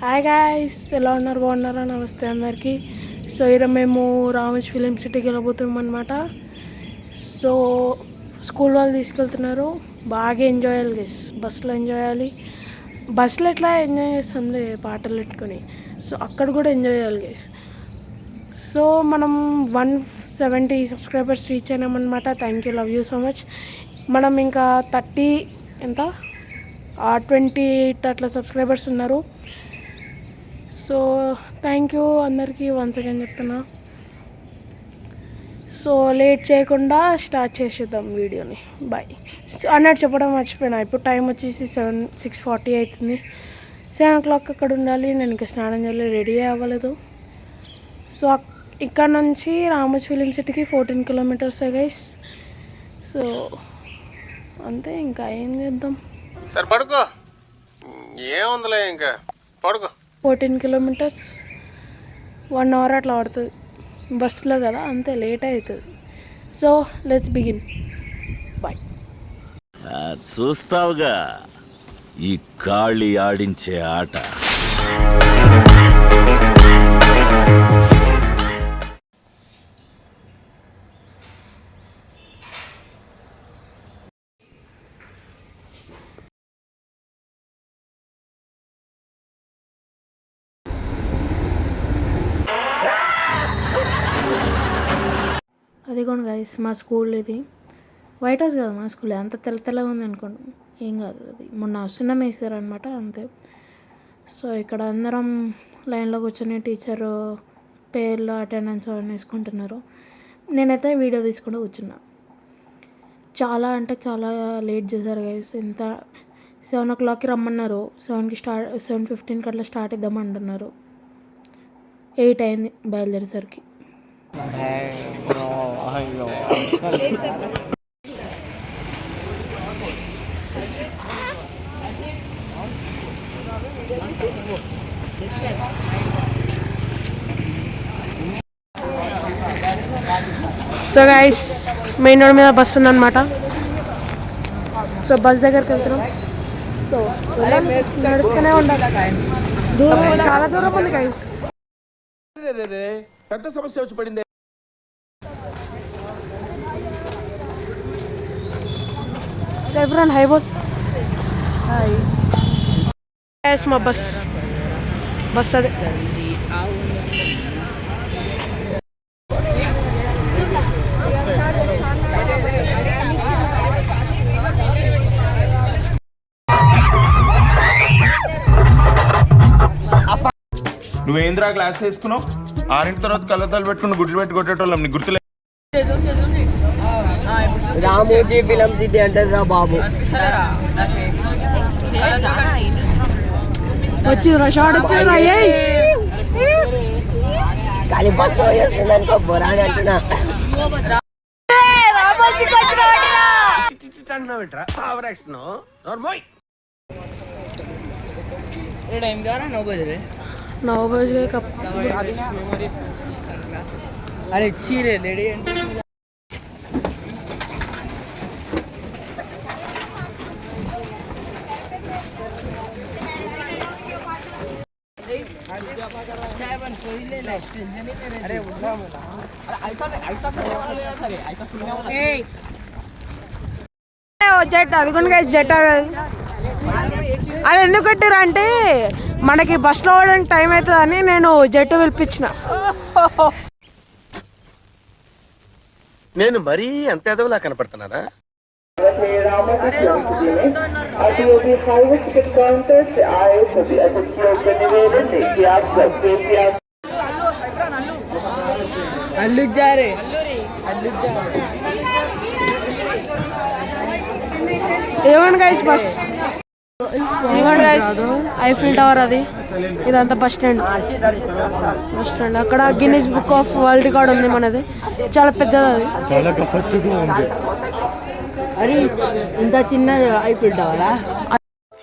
Hi guys, ఎలా ఉన్నారు? బాగున్నారా? నమస్తే అందరికీ. సో ఈరోజు మేము రామోజీ ఫిలిం సిటీకి వెళ్ళబోతున్నాం అనమాట. సో స్కూల్ వాళ్ళు తీసుకెళ్తున్నారు. బాగా ఎంజాయ్ చేయాలి గైస్, బస్సులో ఎంజాయ్ చేయాలి. బస్సులో ఎట్లా ఎంజాయ్ చేస్తాంలే పాటలు పెట్టుకొని, సో అక్కడ కూడా ఎంజాయ్ చేయాలి గైస్. సో మనం 170 సబ్స్క్రైబర్స్ రీచ్ అయినామన్నమాట. Thank you, love you so much. మనం ఇంకా 28 అట్లా సబ్స్క్రైబర్స్ ఉన్నారు. సో థ్యాంక్ యూ అందరికీ వన్స్ అగైన్ చెప్తున్నా. సో లేట్ చేయకుండా స్టార్ట్ చేసేద్దాం వీడియోని. బాయ్ అన్నట్టు చెప్పడం మర్చిపోయినా. ఇప్పుడు టైం వచ్చేసి 6:40 అవుతుంది. 7 o'clock అక్కడ ఉండాలి. నేను ఇంకా స్నానం చేయాలి, రెడీ అవ్వలేదు. సో ఇక్కడ నుంచి రామోజీ ఫిలిం సిటీకి 14 kilometers గైస్. సో అంతే, ఇంకా ఏం చేద్దాం. సరే పడుకో, ఏముందిలే ఇంకా పడుకో. 14 kilometers 1 hour అట్లా పడుతుంది బస్సులో కదా, అంతే లేట్ అవుతుంది. So let's begin. బాయ్. చూస్తావుగా ఈ గాలి ఆడించే ఆట. అదిగోండి గైస్, మా స్కూల్ ఇది. వైట్ హౌస్ కాదు మా స్కూల్, అంత తెల్లగా ఉంది అనుకోండి, ఏం కాదు. అది మొన్న సున్నం వేసారనమాట, అంతే. సో ఇక్కడ అందరం లైన్లో కూర్చొని టీచర్ పేర్లు అటెండెన్స్ అవన్నీ వేసుకుంటున్నారు. నేనైతే వీడియో తీసుకుంటూ కూర్చున్నా. చాలా అంటే చాలా లేట్ చేశారు గైస్. ఇంత 7 o'clockకి రమ్మన్నారు, 7:15కి అట్లా స్టార్ట్ ఇద్దామంటున్నారు. 8 అయింది బయలుదేరేసరికి. సో గైస్, మెయిన్ రోడ్ మీద బస్సు ఉందన్నమాట. సో బస్ దగ్గరికి వెళ్తున్నాం. సో నడుస్తూనే ఉండాలి, దూరం, చాలా దూరం ఉంది గైస్. పెద్ద సమస్య వచ్చి పడింది. సో ఎవ్రీవన్ హై బోల్. హాయ్ గైస్, మా బస్ అదే. నువ్వేంద్రా క్లాస్ వేసుకున్నావు? 6 తర్వాత కళ్ళద్దాలు పెట్టుకుని గుడ్లు పెట్టి కొట్టేటోళ్ళం, నీకు గుర్తులే? రామోజీ ఫిలిం సిటీ అంటారు రా బాబు. వచ్చిరా షార్ట్ వచ్చిరా. కానీ బస్సు వేస్తుందనుకో బొరాని అంటున్నా. అరే చీరే లేడీ అంటే జెట్. అదిగోండి గైస్, జెట్. అది ఎందుకు కట్టారు అంటే మనకి బస్సులో పోవడానికి టైం అవుతుందని నేను జెట్ పిలిపించిన. నేను మరీ అంత ఎదవలా కనపడుతున్నారా? అల్లుజారే ఇదిగోండి గైస్ బస్. ఇదిగోండి గైస్, ఐఫిల్ టవర్. అది ఇదంతా బస్ స్టాండ్. అక్కడ Guinness book of world record ఉంది మనది, చాలా పెద్దది. అది చాలా గొప్పగా ఉంది. అరే ఇంత చిన్న Eiffel టవరా?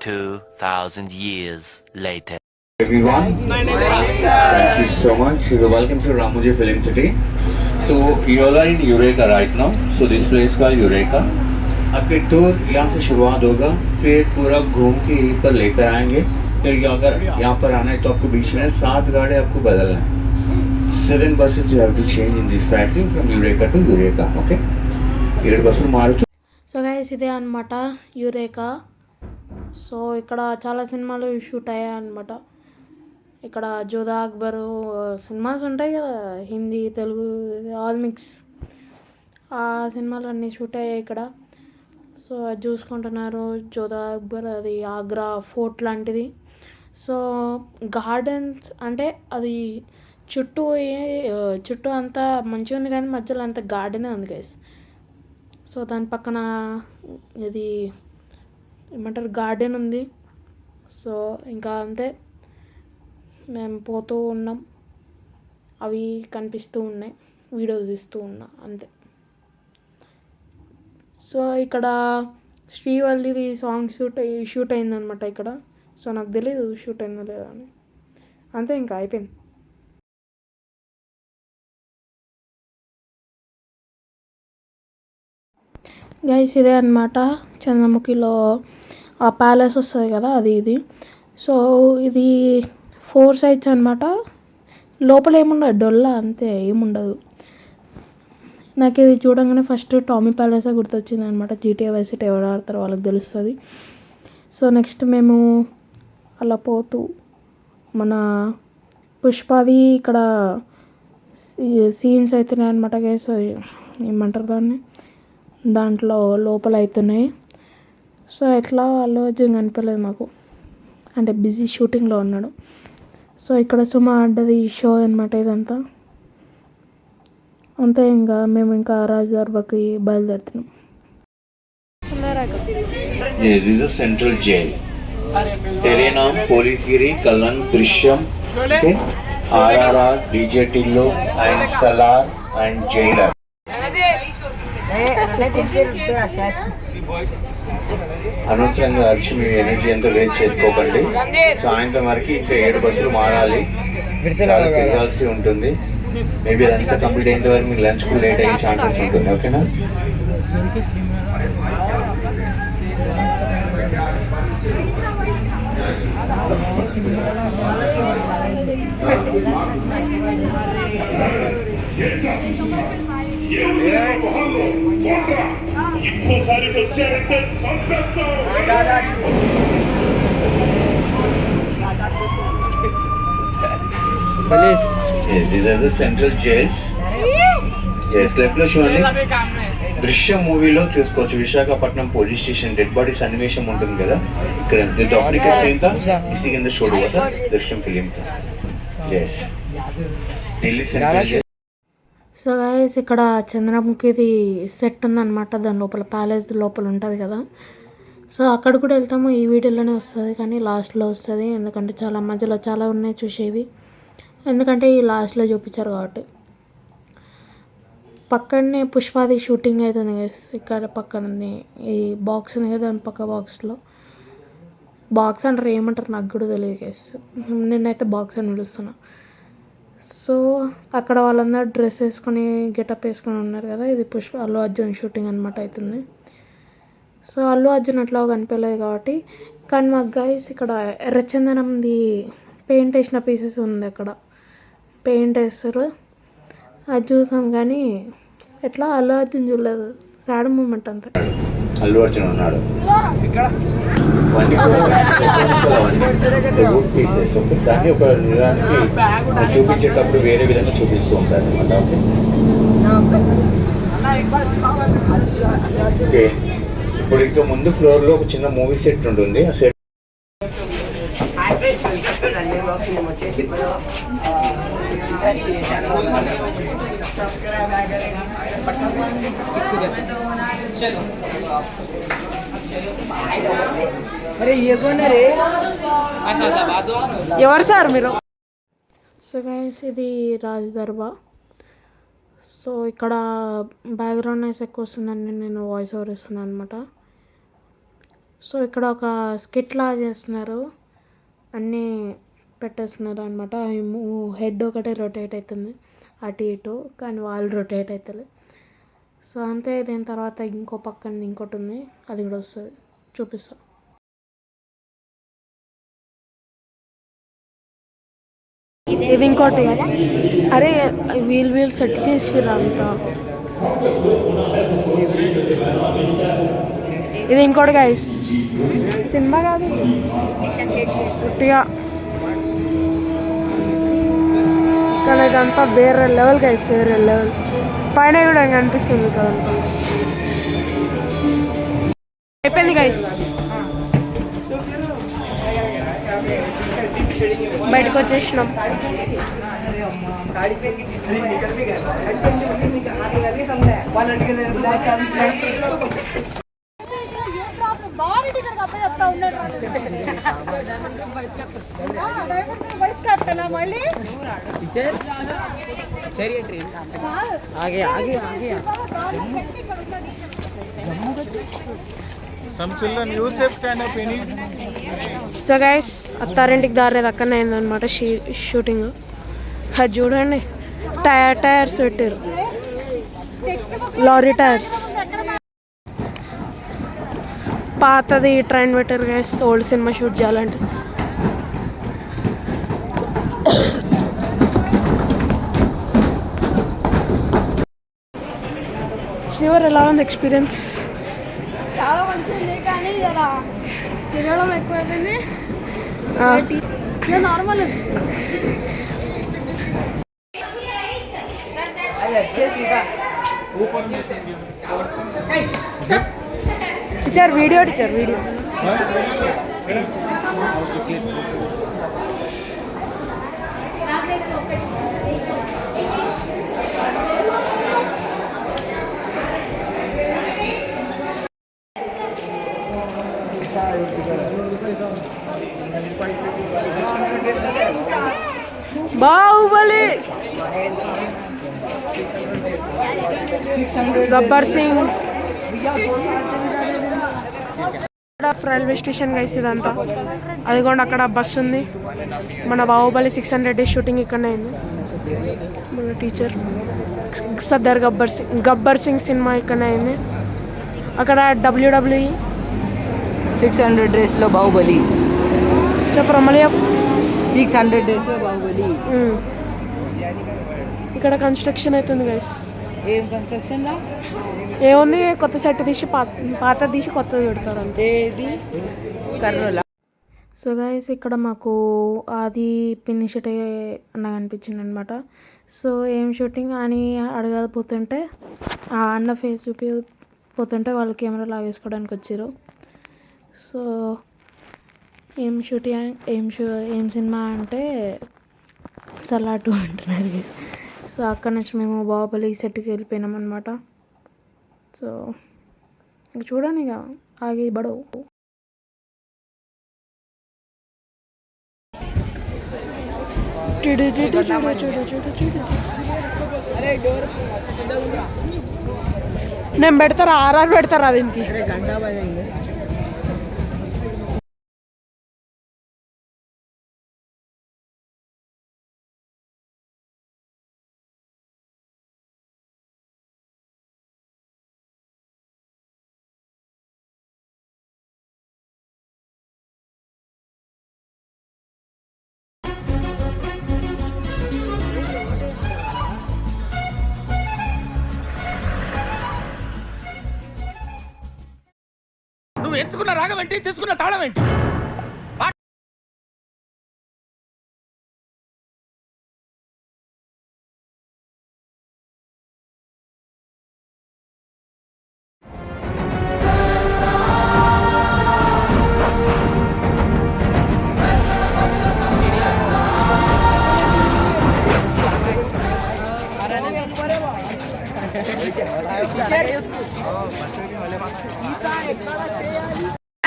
2000 years later. Everyone, thank you so much. Welcome to Ramoji Film City. So you all are in Eureka right now. So this place called Eureka. आपके टूर यहाँ से शुरुआत होगा, फिर पूरा घूम के यहीं पर लेकर आएंगे फिर अगर यहाँ पर आना है तो आपको बीच में 7 गाड़ी आपको बदलना है. 7 buses you have to change in this factory from Eureka to Eureka. Okay? 7 బస్సులు మారుతూ. సో గైస్ ఇదే అనమాట యురేకా. సో ఇక్కడ చాలా సినిమాలు షూట్ అయ్యాయి అనమాట. ఇక్కడ జోధా అక్బరు సినిమాస్ ఉంటాయి కదా, హిందీ తెలుగు ఆల్ మిక్స్, ఆ సినిమాలు అన్నీ షూట్ అయ్యాయి ఇక్కడ. సో అది చూసుకుంటున్నారు జోధా అక్బర్, అది ఆగ్రా ఫోర్ట్ లాంటిది. సో గార్డెన్స్ అంటే అది చుట్టూ అంతా మంచిగా ఉంది కానీ మధ్యలో అంత గార్డెనే ఉంది గైస్. సో దాని పక్కన ఇది ఏమంటారు గార్డెన్ ఉంది. సో ఇంకా అంతే, మేము పోతూ ఉన్నాం, అవి కనిపిస్తూ ఉన్నాయి, వీడియోస్ తీస్తూ ఉన్నా అంతే. సో ఇక్కడ శ్రీవల్లిది సాంగ్ షూట్ అయిందనమాట ఇక్కడ. సో నాకు తెలీదు షూట్ అయిందో లేదా అని, అంతే ఇంకా అయిపోయింది. గైస్ ఇదే అనమాట చంద్రముఖిలో ఆ ప్యాలెస్ వస్తుంది కదా, అది ఇది. సో ఇది 4 sides అనమాట. లోపల ఏముండదు, డొల్ల అంతే, ఏముండదు. నాకు ఇది చూడంగానే ఫస్ట్ టామీ ప్యాలెస్ గుర్తొచ్చింది అనమాట. GTA Vice City ఎవరు ఆడతారో వాళ్ళకి తెలుస్తుంది. సో నెక్స్ట్ మేము అలా పోతూ మన పుష్పాది ఇక్కడ సీన్స్ అవుతున్నాయి అనమాట గైస్. ఏమంటారు దాన్ని, దాంట్లో లోపల అవుతున్నాయి. సో ఎట్లా అల్లు అర్జున్ కనిపించలేదు మాకు, అంటే బిజీ షూటింగ్లో ఉన్నాడు. సో ఇక్కడ సుమ ఆడ్డది షో అనమాట ఇదంతా. అంతే, ఇంకా మేము ఇంకా రాజదర్బాకి బయలుదేరుతున్నాం. This is a central jail. Tere Naam Policegiri कलन Drishyam, okay? RRR, DJ Tillo and Salar and Jailer. అనవసరంగా అరిచి మీ ఎనర్జీ అంతా వేస్ట్ చేసుకోకండి. సాయంత్రం వరకు ఇంకా 7 బస్సులు మారాలి, చాలా తిరగాల్సి ఉంటుంది. మేబీ అదంతా కంప్లీట్ అయిన వరకు మీకు లంచ్ కూడా లేట్ అయ్యే ఛాన్సెస్ ఉంటుంది. ఓకేనా? Police. Yes, these are the central jails. Yes, left లో చూడండి. దృశ్యం మూవీలో చూసుకోవచ్చు, Visakhapatnam police station dead body సన్నివేశం ఉంటుంది కదా ఇక్కడ. ఆఫ్రికా సేమ్ ఇसी के अंदर छोड़ हुआ था दृश्यम फिल्म का. yes, Delhi central jail. So guys ఇక్కడ చంద్రముఖిది సెట్ ఉందన్నమాట, దాని లోపల ప్యాలెస్ లోపల ఉంటుంది కదా. సో అక్కడ కూడా వెళ్తాము, ఈ వీడియోలోనే వస్తుంది కానీ లాస్ట్లో వస్తుంది, ఎందుకంటే చాలా మధ్యలో చాలా ఉన్నాయి చూసేవి, ఎందుకంటే ఈ లాస్ట్లో చూపించారు కాబట్టి. పక్కనే పుష్పాది షూటింగ్ అవుతుంది గైస్. ఇక్కడ పక్కన ఈ బాక్స్ ఉంది కదా, దాని పక్క బాక్స్ అంటారు, ఏమంటారు నాకు కూడా తెలియదు గైస్, నేనైతే బాక్స్ అని పిలుస్తున్నా. సో అక్కడ వాళ్ళందరూ డ్రెస్ వేసుకొని గెటప్ వేసుకొని ఉన్నారు కదా, ఇది అల్లు అర్జున్ షూటింగ్ అనమాట అవుతుంది. సో అల్లు అర్జున్ అట్లా కనిపించలేదు కాబట్టి. కానీ మాకు గైస్ ఇక్కడ ఎర్రచందనంది పెయింట్ వేసిన పీసెస్ ఉంది, అక్కడ పెయింట్ వేస్తారు, అది చూసాం కానీ ఎట్లా అల్లు అర్జున్ చూడలేదు. సాడ్ మూమెంట్ అంతే. అల్లు అర్జున్ ఉన్నాడు దాన్ని ఒక నిజానికి చూపించేటప్పుడు వేరే విధంగా చూపిస్తూ ఉంటారు అనమాట. ఓకే, ఇప్పుడు ఇంకా ముందు ఫ్లోర్ లో ఒక చిన్న మూవీ సెట్ ఉంటుంది. ఆ సెట్ ఎవరు సార్ మీరు? సో గైస్ ఇది రాజ్ దర్బా. సో ఇక్కడ బ్యాక్గ్రౌండ్ నాయిస్ ఎక్కువ వస్తుందని నేను వాయిస్ ఓవర్ ఇస్తున్నాను అనమాట. సో ఇక్కడ ఒక స్కిట్ లా చేస్తున్నారు, అన్నీ పెట్టేస్తున్నారు అనమాట. హెడ్ ఒకటే రొటేట్ అవుతుంది అటు ఇటు, కానీ వాళ్ళు రొటేట్ అవుతుంది. సో అంతే, దీని తర్వాత ఇంకో పక్కన ఇంకోటి ఉంది, అది కూడా వస్తుంది, చూపిస్తాను. ఇది ఇంకోటి. అరే వీల్ సెట్ చేసిర్రు అంతా. ఇది ఇంకోటి గైస్, సినిమా కాదు పుట్టిగా. కానీ ఇదంతా వేరే లెవెల్ గైస్, వేరే లెవెల్. పైన కూడా కనిపిస్తుంది కదంతా. అయిపోయింది గైస్, బయటకు వచ్చేసినాం. సో గైస్ అత్తారింటికి దారేది అక్కడనే అయిందనమాట షూటింగ్. అది చూడండి, టైర్స్ పెట్టారు, లారీ టైర్స్. పాతది ట్రైన్ పెట్టారు గైస్, ఓల్డ్ సినిమా షూట్ చేయాలంటే. శ్రీవర్ ఎలా ఉంది ఎక్స్పీరియన్స్? చాలా మంచిగా ఉంది, కానీ ఇలా తిరగడం ఎక్కువైపోయింది. Normal teacher video, teacher video. Baahubali, Gabbar Singh. Railway station guys ఇదంతా. అదిగోండి అక్కడ బస్సు ఉంది. మన బాహుబలి 600 డేస్ షూటింగ్ ఇక్కడనే అయింది. మన టీచర్ సర్దార్ గబ్బర్ సింగ్ సినిమా ఇక్కడనే అయింది. అక్కడ WWE 600 డేస్లో బాహుబలి. చెప్పరా మళ్ళీ 600 డేస్లో బాహుబలి. ఇక్కడ కన్స్ట్రక్షన్ అవుతుంది గైస్. ఏం కన్స్ట్రక్షన్ రా? ఏముంది, కొత్త సెట్ తీసి పాత తీసి కొత్తది పెడతారు అంతే. ఏది కర్నూలు. సో గైస్ ఇక్కడ మాకు ఆది పిన్ని షూట్ అన్న అనిపించింది అనమాట. సో ఏం షూటింగ్ అని అడగకపోతుంటే ఆ అన్న ఫేస్ చూపిపోతుంటే వాళ్ళు కెమెరా లాగేసుకోవడానికి వచ్చారు. సో ఏం షూటింగ్ ఏం సినిమా అంటే సలార్ 2 అంటున్నారు గైస్. సో అక్కడ నుంచి మేము బాహుబలి సెట్కి వెళ్ళిపోయినాం అనమాట. సో ఇంక చూడండి, ఇక ఆగి బడవు. నేను పెడతారా, RR పెడతారా దీనికి? నువ్వు ఎంచుకున్న రాగం ఏంటి, తీసుకున్న తాళం ఏంటి?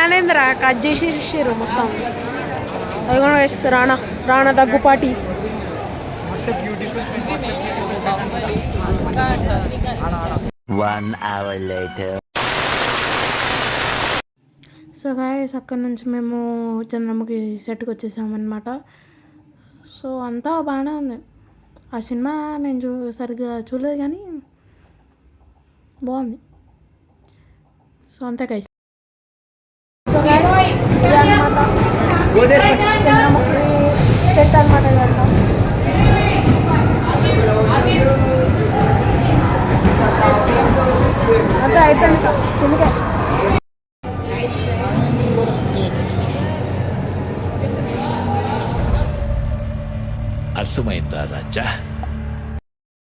అనేంద్ర కట్ చేసేసారు మొత్తం. అది కూడా రాణా దగ్గుపాటి. సో గాయస్ అక్కడి నుంచి మేము చంద్రముఖి సెట్కి వచ్చేసామన్నమాట. సో అంతా బాగానే ఉంది. ఆ సినిమా నేను సరిగ్గా చూడలేదు కానీ బాగుంది. సో అంతే గైస్. సో గైస్ ఇదన్నమాట చంద్రముఖి సెట్ అనమాట. ఇదంతా అయిపోయింది కిందకే. అర్థమైందా రాజా?